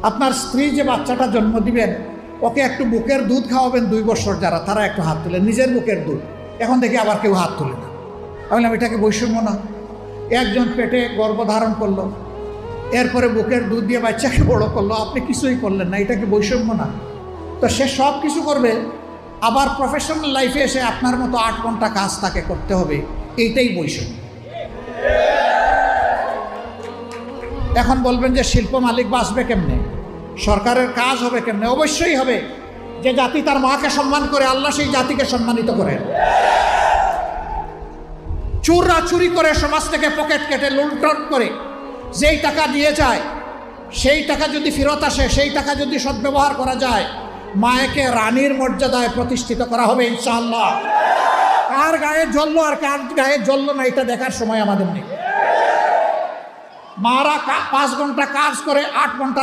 আপনার স্ত্রী যে বাচ্চাটা জন্ম দিবেন ওকে একটু বুকের দুধ খাওয়াবেন 2 বছর যারা, তারা একটু হাত তুলে, নিজের বুকের দুধ। এখন দেখি আবার কেউ হাত তুলে না। আমি বললাম এটাকে বৈষম্য না? একজন পেটে গর্ভধারণ করলো, এরপরে বুকের দুধ দিয়ে বাচ্চাকে বড় করলো, আপনি কিছুই করলেন না, এটাকে বৈষম্য না? তো সে সব কিছু করবে, আবার প্রফেশনাল লাইফে এসে আপনার মতো 8 ঘন্টা কাজ তাকে করতে হবে, এইটাই বৈষম্য। এখন বলবেন যে শিল্প মালিক বাঁচবে কেমনে, সরকারের কাজ হবে কেমনে? অবশ্যই হবে। যে জাতি তার মাকে সম্মান করে, আল্লাহ সেই জাতিকে সম্মানিত করেন। চোররা চুরি করে সমাজ থেকে পকেট কেটে লুণ্ঠন করে যেই টাকা নিয়ে যায়, সেই টাকা যদি ফেরত আসে, সেই টাকা যদি সদ্ব্যবহার করা যায়, মায়েকে রানীর মর্যাদায় প্রতিষ্ঠিত করা হবে ইনশাআল্লাহ। কার গায়ে জ্বললো আর কার গায়ে জ্বললো না এটা দেখার সময় আমাদের নেই। মারা 5 ঘন্টা কাজ করে 8 ঘন্টা